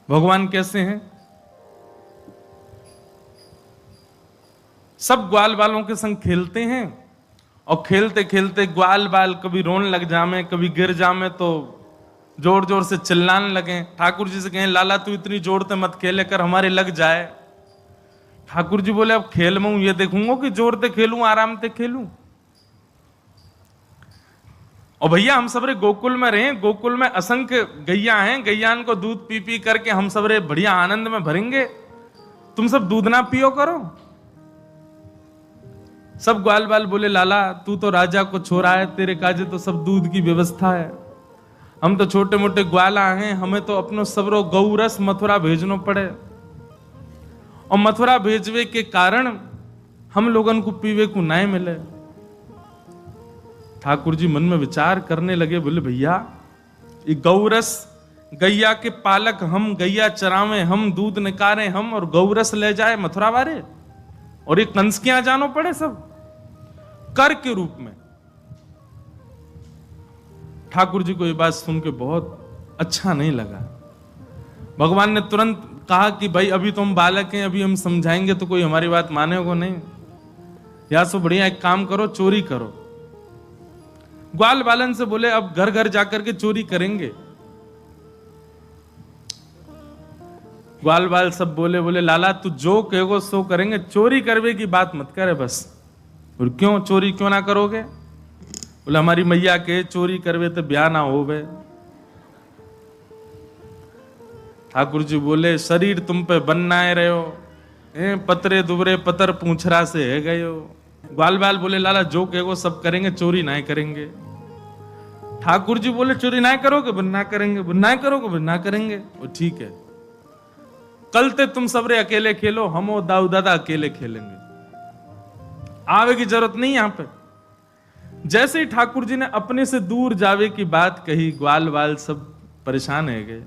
भगवान कैसे हैं? सब ग्वाल बालों के संग खेलते हैं और खेलते खेलते ग्वाल बाल कभी रोने लग जामे, कभी गिर जामे तो जोर जोर से चिल्लाने लगे। ठाकुर जी से कहें लाला तू इतनी जोर से मत खेले कर, हमारे लग जाए। ठाकुर जी बोले अब खेल में हूं ये देखूंगा कि जोर से खेलूं आराम से खेलूं। और भैया हम सबरे गोकुल में रहे, गोकुल में असंख्य गैया हैं, गैयान को दूध पी पी करके हम सबरे बढ़िया आनंद में भरेंगे, तुम सब दूध ना पियो करो। सब ग्वाल बाल बोले लाला तू तो राजा को छोरा है, तेरे काजे तो सब दूध की व्यवस्था है, हम तो छोटे मोटे ग्वाला हैं, हमें तो अपनो सबरो गौरस मथुरा भेजनो पड़े, और मथुरा भेजवे के कारण हम लोगन को पीवे को नहीं मिले। ठाकुर जी मन में विचार करने लगे, बोले भैया ये गौरस गैया के पालक हम, गैया चरावे हम, दूध निकारे हम, और गौरस ले जाए मथुरा वाले, और ये कंस के यहां जानो पड़े सब कर के रूप में। ठाकुर जी को ये बात सुन के बहुत अच्छा नहीं लगा। भगवान ने तुरंत कहा कि भाई अभी तो हम बालक हैं, अभी हम समझाएंगे तो कोई हमारी बात मानेगा नहीं, या सो बढ़िया एक काम करो चोरी करो। ग्वाल बालन से बोले अब घर घर जाकर के चोरी करेंगे। ग्वाल बाल सब बोले बोले लाला तू जो कहोगे सो करेंगे, चोरी करवे की बात मत करे बस। और क्यों चोरी क्यों ना करोगे? बोले हमारी मैया के चोरी करवे तो ब्याह ना होवे। ठाकुर जी बोले शरीर तुम पे बनना है रहे हो, पतरे दुबरे पतर पूछरा से है गए हो। ग्वाल बाल बोले लाला जो कहोगे सब करेंगे, चोरी ना करेंगे। ठाकुर जी बोले चोरी ना करोगे ना करेंगे, ना करोगे ना करेंगे। वो ठीक है, कल ते तुम सबरे अकेले खेलो, हम और दाऊ दादा अकेले खेलेंगे, आवे की जरूरत नहीं यहां पे। जैसे ही ठाकुर जी ने अपने से दूर जावे की बात कही, ग्वाल बाल सब परेशान है गए।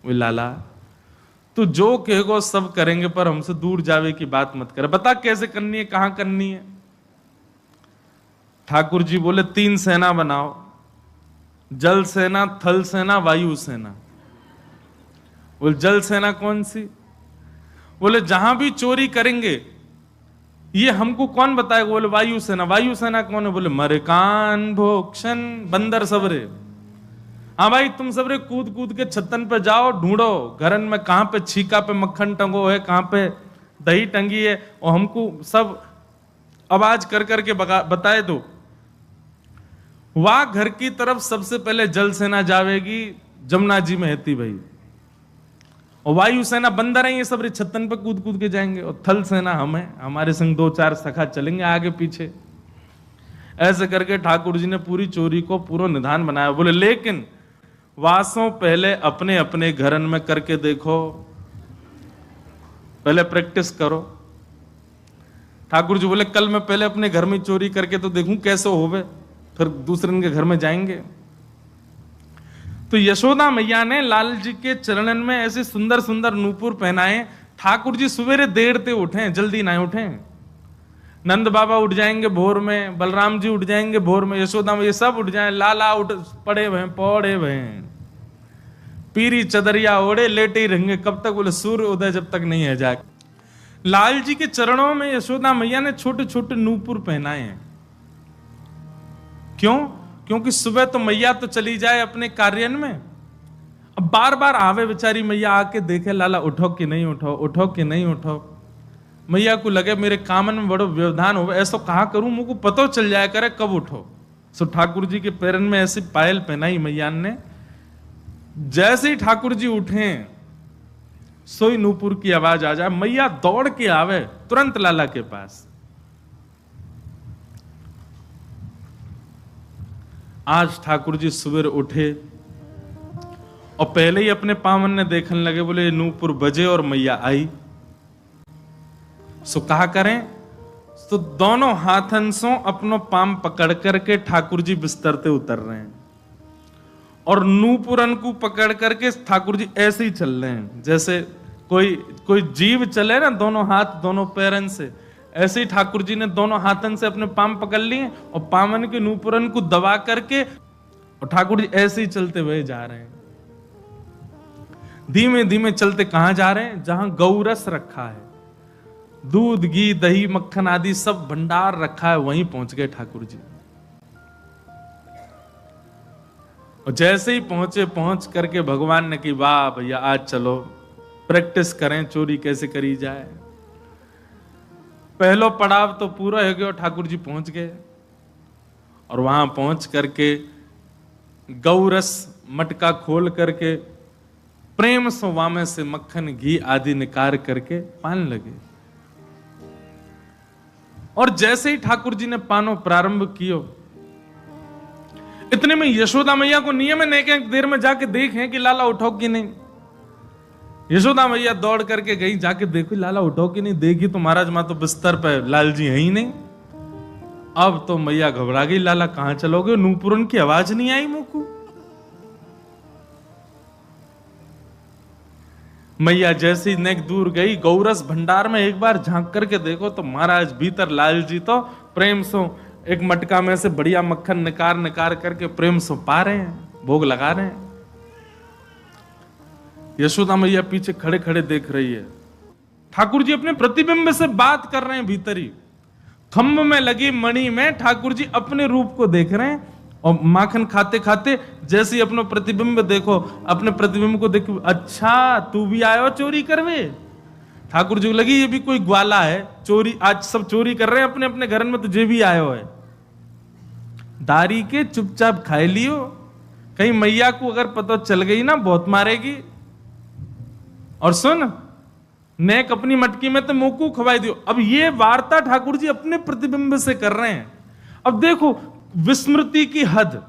वो लाला तू जो कहेगो सब करेंगे, पर हमसे दूर जावे की बात मत कर, बता कैसे करनी है, कहां करनी है। ठाकुर जी बोले 3 सेना बनाओ, जल सेना, थल सेना, वायु सेना। बोले जल सेना कौन सी? बोले जहां भी चोरी करेंगे ये हमको कौन बताएगा? बोले वायु सेना। वायु सेना कौन है? बोले मरकान भोक्षण बंदर सबरे। हाँ भाई तुम सबरे कूद कूद के छतन पे जाओ, ढूंढो घरन में कहां पे छीका पे मक्खन टंगो है, कहां पे दही टंगी है, और हमको सब आवाज कर करके बताए दो। वहां घर की तरफ सबसे पहले जल सेना जावेगी, जमुना जी में हेती भाई, और वायु सेना बंदर है, ये सब छतन पे कूद कूद के जाएंगे, और थल सेना हमें, हमारे संग 2-4 सखा चलेंगे आगे पीछे। ऐसे करके ठाकुर जी ने पूरी चोरी को पूरा निधान बनाया। बोले लेकिन वासों पहले अपने अपने घरन में करके देखो, पहले प्रैक्टिस करो। ठाकुर जी बोले कल मैं पहले अपने घर में चोरी करके तो देखूं कैसे होवे, फिर दूसरे के घर में जाएंगे। तो यशोदा मैया ने लाल जी के चरणन में ऐसे सुंदर सुंदर नूपुर पहनाए। ठाकुर जी सवेरे देर से उठे, जल्दी ना उठे। नंद बाबा उठ जाएंगे भोर में, बलराम जी उठ जाएंगे भोर में, यशोदा मैया सब उठ जाए, लाला उठ पड़े भय पीरी चदरिया ओढ़े लेटे ही रहेंगे, कब तक? बोले सूर्य उदय जब तक नहीं है जाए। लाल जी के चरणों में यशोदा मैया ने छोटे छोटे नूपुर पहनाए हैं। क्यों? क्योंकि सुबह तो मैया तो चली जाए अपने कार्यान में, अब बार बार आवे बेचारी मैया, आके देखे लाला उठो कि नहीं उठो, उठो कि नहीं उठो। मैया को लगे मेरे कामन में बड़ो व्यवधान हो, ऐसा कहा करूं मुझको पतो चल जाया करे कब उठो। सो ठाकुर जी के पैरन में ऐसी पायल पहनाई मैया ने। जैसे ही ठाकुर जी उठे सोई नूपुर की आवाज आ जाए, मैया दौड़ के आवे तुरंत लाला के पास। आज ठाकुर जी सुबह उठे और पहले ही अपने पावन ने देखने लगे, बोले नूपुर बजे और मैया आई। सो कहा करें, तो दोनों हाथन से अपनो पाम पकड़ करके ठाकुर जी बिस्तर से उतर रहे हैं, और नूपुरन को पकड़ करके ठाकुर जी ऐसे ही चल रहे हैं जैसे कोई जीव चले ना, दोनों हाथ दोनों पैरन से। ऐसे ही ठाकुर जी ने दोनों हाथन से अपने पाम पकड़ लिए और पामन के नूपुरन को दबा करके, और ठाकुर जी ऐसे ही चलते हुए जा रहे हैं। धीमे धीमे चलते कहां जा रहे हैं? जहां गौरस रखा है, दूध घी दही मक्खन आदि सब भंडार रखा है, वहीं पहुंच गए ठाकुर जी। और जैसे ही पहुंचे, पहुंच करके भगवान ने कि वाह भैया आज चलो प्रैक्टिस करें चोरी कैसे करी जाए। पहलो पड़ाव तो पूरा हो गया, ठाकुर जी पहुंच गए और वहां पहुंच करके गौरस मटका खोल करके प्रेम स्वामे से मक्खन घी आदि निकाल करके पान लगे। और जैसे ही ठाकुर जी ने पानो प्रारंभ कियो, इतने में यशोदा मैया को नियम है एक देर में जाके देखें कि लाला उठो कि नहीं। यशोदा मैया दौड़ करके गई, जाके देखो लाला उठो कि नहीं। देखी तो महाराज मां तो बिस्तर पे, लाल जी है ही नहीं। अब तो मैया घबरा गई, लाला कहां चलोगे? नूपुरन की आवाज नहीं आई मुंह को। मैया जैसी नेक दूर गई, गौरस भंडार में एक बार झांक करके देखो तो महाराज भीतर लाल जी तो प्रेम से एक मटका में से बढ़िया मक्खन निकार करके प्रेम से पा रहे हैं, भोग लगा रहे हैं। यशोदा मैया पीछे खड़े खड़े देख रही है। ठाकुर जी अपने प्रतिबिंब से बात कर रहे हैं भीतरी। खम्भ में लगी मणि में ठाकुर जी अपने रूप को देख रहे हैं और माखन खाते खाते जैसे ही अपना प्रतिबिंब देखो, अपने प्रतिबिंब को देखो, अच्छा तू भी आयो चोरी करवे। ठाकुर जी को लगी ये भी कोई ग्वाला है, चोरी आज सब चोरी कर रहे हैं अपने अपने घर में, तुझे भी आयो है। दारी के चुपचाप खाए लियो, कहीं मैया को अगर पता चल गई ना बहुत मारेगी। और सुन, नेक अपनी मटकी में तो मोकू खवाई दियो। अब ये वार्ता ठाकुर जी अपने प्रतिबिंब से कर रहे हैं। अब देखो विस्मृति की हद,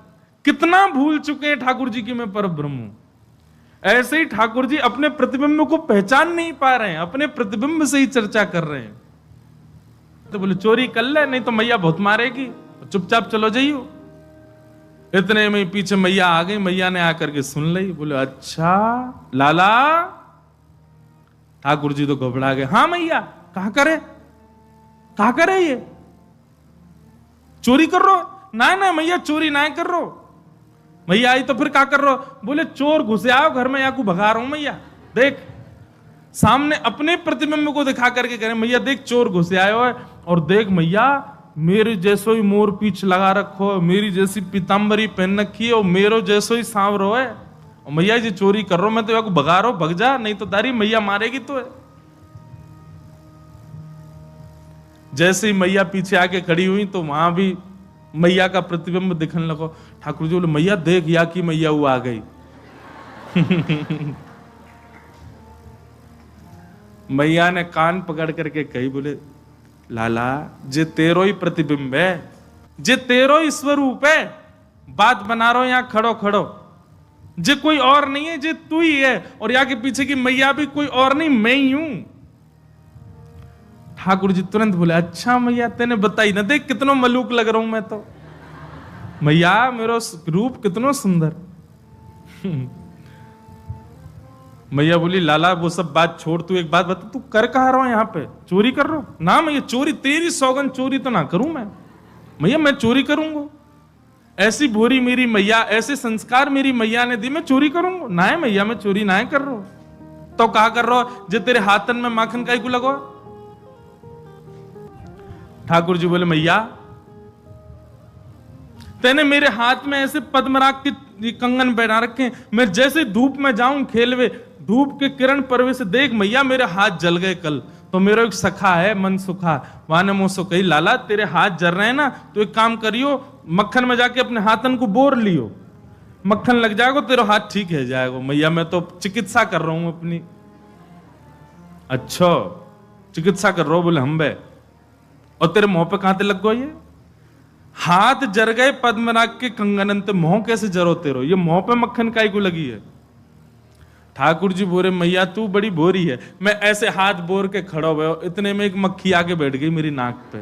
कितना भूल चुके हैं ठाकुर जी की मैं परब्रह्म हूं। ऐसे ही ठाकुर जी अपने प्रतिबिंब को पहचान नहीं पा रहे हैं, अपने प्रतिबिंब से ही चर्चा कर रहे हैं। तो बोले चोरी कर ले, नहीं तो मैया बहुत मारेगी, चुपचाप चलो जाइयो। इतने में पीछे मैया आ गई, मैया ने आकर के सुन ली। बोले अच्छा लाला। ठाकुर जी तो घबरा गए। हाँ मैया, कहा करे ये चोरी कर रो? ना ना मैया चोरी ना कर रो। मैया आई तो फिर क्या कर रो? बोले चोर घुसे आओ घर में, या को भगा रहा हूं मैया। देख सामने अपने प्रतिबिंब को दिखा करके कह रहे मैया देख चोर घुसे आयो है, और देख मैया मेरे जैसो ही मोर पीछ लगा रखो, मेरी जैसी पीताम्बरी पहन रखी है और मेरो जैसो ही सांवरो है, और मैया जी चोरी कर रहा मैं तो या को भगा रहा हूं, भग जा नहीं तो दारी मैया मारेगी तो है। जैसे ही मैया पीछे आके खड़ी हुई तो वहां भी मैया का प्रतिबिंब दिखने लगा। ठाकुर जी बोले मैया देख या की मैया वो आ गई। मैया ने कान पकड़ करके कही, बोले लाला जे तेरो ही प्रतिबिंब है, जे तेरो ही स्वरूप है, बात बना रहा हो यहां खड़ो खड़ो, जे कोई और नहीं है, जे तू ही है, और यहाँ के पीछे की मैया भी कोई और नहीं मैं ही हूं। ठाकुर जी तुरंत बोले अच्छा मैया तेने बताई ना, देख कितना मलूक लग रहा हूं मैं तो। मैया मेरा रूप कितना सुंदर। मैया बोली लाला वो सब बात छोड़, तू एक बात बता, तू कर कहा रहा है यहाँ पे? चोरी कर रहा हूं? ना मैया चोरी, तेरी सौगंध चोरी तो ना करूं मैं। मैया मैं चोरी करूंगा? ऐसी भोरी मेरी मैया, ऐसे संस्कार मेरी मैया ने दी, मैं चोरी करूंगा? ना है मैया मैं चोरी ना कर रहा हूं। तो कहा कर रहा हो जे तेरे हाथन में माखन काई को लगो? ठाकुर जी बोले मैया तेने मेरे हाथ में ऐसे पद्मराग के कंगन पहना रखे, मैं जैसे धूप में जाऊं खेलवे, धूप के किरण परवे से देख मैया मेरे हाथ जल गए कल। तो मेरा एक सखा है मन सुखा, वहां ने मुझसे कही लाला तेरे हाथ जल रहे हैं ना, तो एक काम करियो मक्खन में जाके अपने हाथन को बोर लियो, मक्खन लग जाएगा तेरा हाथ ठीक है जाएगा। मैया मैं तो चिकित्सा कर रहा हूं अपनी। अच्छा चिकित्सा कर रहा हूं? बोले हम बे, और तेरे मुंह पे कहां लग गो? ये हाथ जर गए पद्मनाग के कंगन, तो मुंह कैसे जरो तेरो? ये मुंह पे मक्खन काई को लगी है? ठाकुर जी बोले मैया तू बड़ी बोरी है। मैं ऐसे हाथ बोर के खड़ा हुआ, इतने में एक मक्खी आके बैठ गई मेरी नाक पे।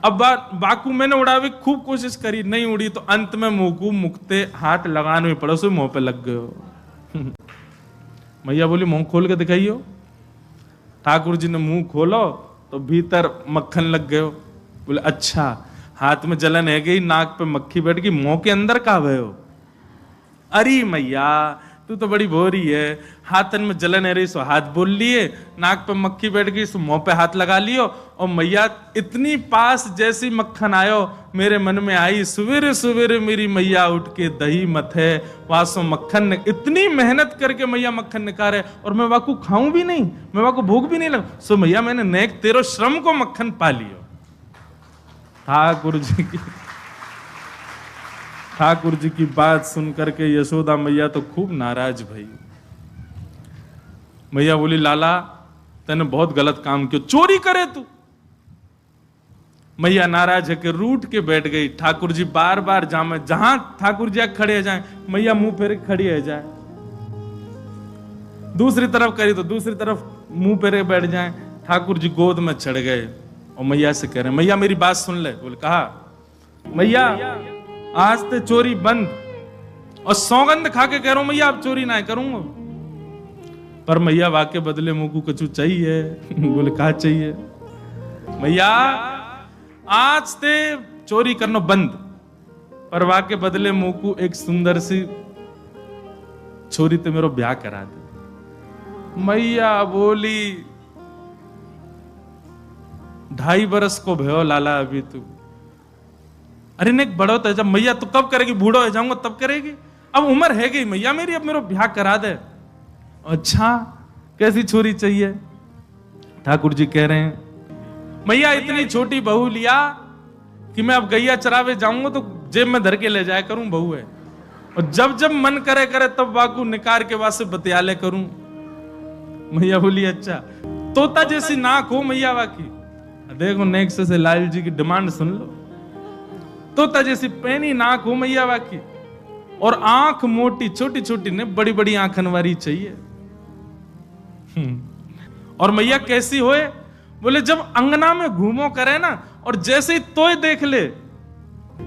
अब बाकू मैंने उड़ावे खूब कोशिश करी, नहीं उड़ी, तो अंत में मुंह मुकते हाथ लगाने में पड़ो, सो मुंह पे लग गए हो। मैया बोली मुंह खोल के दिखाइयो। ठाकुर जी ने मुंह खोलो तो भीतर मक्खन लग गए। बोले अच्छा हाथ में जलन है गई, नाक पे मक्खी बैठ गई, मुंह के अंदर कहा भय हो? अरे मैया तू तो बड़ी भोरी है, हाथन में जलन है रही सो हाथ बोल लिए, नाक पे मक्खी बैठ गई सो मुंह पे हाथ लगा लियो। और मैया इतनी पास जैसी मक्खन आयो मेरे मन में आई, सवेरे सवेरे मेरी मैया उठ के दही मथे वासो मक्खन ने इतनी मेहनत करके मैया मक्खन निकाले और मैं वाकू खाऊं भी नहीं, मैं वाकू भूख भी नहीं लगा। सो मैया मैंने नेक तेरो श्रम को मक्खन पा लियो। ठाकुर जी की बात सुनकर के यशोदा मैया तो खूब नाराज भई। मैया बोली लाला तने बहुत गलत काम किया, चोरी करे तू। मैया नाराज है कि रूठ के बैठ गई। ठाकुर जी बार बार जामे, जहां ठाकुर जी खड़े जाए मैया मुंह फेरे खड़ी है जाए, दूसरी तरफ करी तो दूसरी तरफ मुंह फेरे बैठ जाए। ठाकुर जी गोद में चढ़ गए और मैया से कह रहे मैया मेरी बात सुन ले। बोले कहा मैया आज ते चोरी बंद, और सौगंध खा के कह रहा हूं मैया अब चोरी ना करूंगा। पर मैया वाके बदले मुंह को कछु चाहिए। बोले कहा चाहिए? मैया आज ते चोरी करना बंद, पर वाके बदले मुंह को एक सुंदर सी छोरी ते मेरो ब्याह करा दे। मैया बोली 2.5 बरस को भयो लाला अभी तू। अरे ने बड़ो तो जब मैया तो कब करेगी, बूढ़ो हो जाऊंगा तब करेगी, अब उम्र है गई मैया मेरी, अब मेरा ब्याह करा दे। अच्छा कैसी छोरी चाहिए? ठाकुर जी कह रहे हैं मैया इतनी छोटी बहू लिया कि मैं अब गैया चरावे जाऊंगा तो जेब में धर के ले जाया करूं, बहू है, और जब जब मन करे करे तब वाकू निकार के वास्ते बतियाले करूं। मैया बोली अच्छा तोता जैसी नाक हो मैया वाकी। देखो नेक्स्ट से लाल जी की डिमांड सुन लो, तोता जैसी पैनी नाक हो मैया वाकी, और आंख मोटी छोटी छोटी ने बड़ी बड़ी आंखन वाली चाहिए। और मैया कैसी होए? बोले जब अंगना में घूमो करे ना और जैसे ही तोय देख ले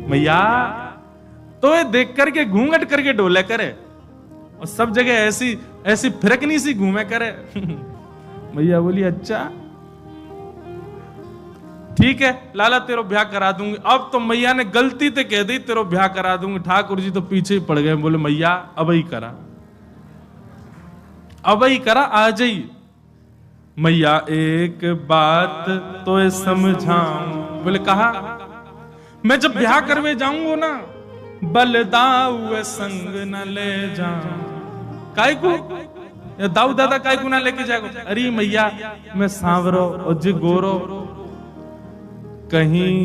मैया, तोय देख करके घूंघट करके डोले करे, और सब जगह ऐसी ऐसी फिरकनी सी घूमे करे। मैया बोली अच्छा ठीक है लाला तेरो ब्याह करा दूंगी। अब तो मैया ने गलती ते कह दी तेरो ब्याह करा दूंगी। ठाकुर जी तो पीछे ही पड़ गए, बोले मैया अब ही करा, अब ही करा आ जाइए। मैया एक बात तो समझाऊं। बोले कहा मैं जब ब्याह करवे जाऊंगा ना बलदाऊ संग न ले जाऊं। काय को या दाऊ दादा काय को ना लेके जाएगा? अरे मैया मैं सांवरो और जी गोरो, कहीं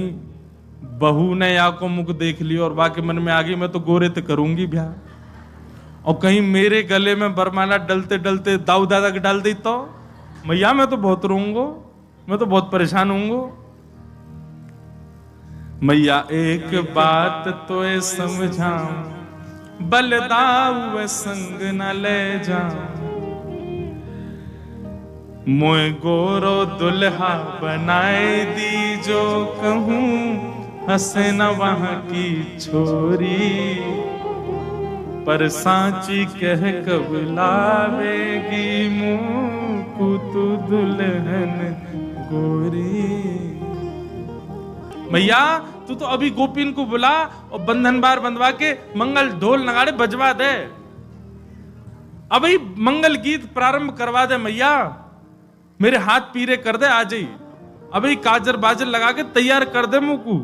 बहू ने या को मुख देख लियो और बाकी मन में आ गई मैं तो गोरे तो करूंगी ब्याह, और कहीं मेरे गले में बरमाला डलते डलते दाऊ दादा के डाल दी तो मैया मैं तो बहुत रोऊंगा, मैं तो बहुत परेशान होऊंगा। मैया एक बात तो समझाऊं बलदाऊ संग न ले जाऊं। मोए गोरो दुल्हा बनाए दी जो कहूं हंसे न वहां की छोरी, पर सांची कह कब लावेगी मुंह को तू दुल्हन गोरी। मैया तू तो अभी गोपीन को बुला और बंधन बार बंधवा के मंगल ढोल नगाड़े बजवा दे, अभी मंगल गीत प्रारंभ करवा दे मैया, मेरे हाथ पीरे कर दे आ जाई, अभी काजर बाजर लगा के तैयार कर दे मुकू।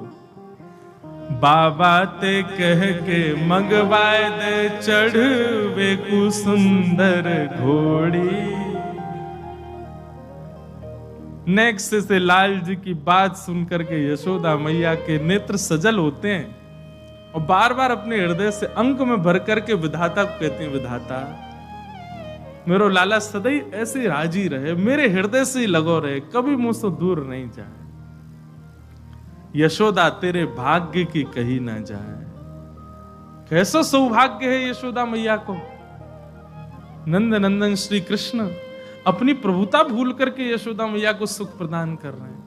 बाबा ते कह के मंगवाए दे चढ़वे को सुंदर घोड़ी। नेक्स्ट से लाल जी की बात सुनकर के यशोदा मैया के नेत्र सजल होते हैं और बार बार अपने हृदय से अंक में भर करके विधाता को कहते हैं विधाता मेरो लाला सदैव ऐसे राजी रहे, मेरे हृदय से ही लगो रहे, कभी मुझसे दूर नहीं जाए। यशोदा तेरे भाग्य की कही ना जाए। कैसा सौभाग्य है यशोदा मैया को, नंद नंदन श्री कृष्ण अपनी प्रभुता भूल करके यशोदा मैया को सुख प्रदान कर रहे हैं।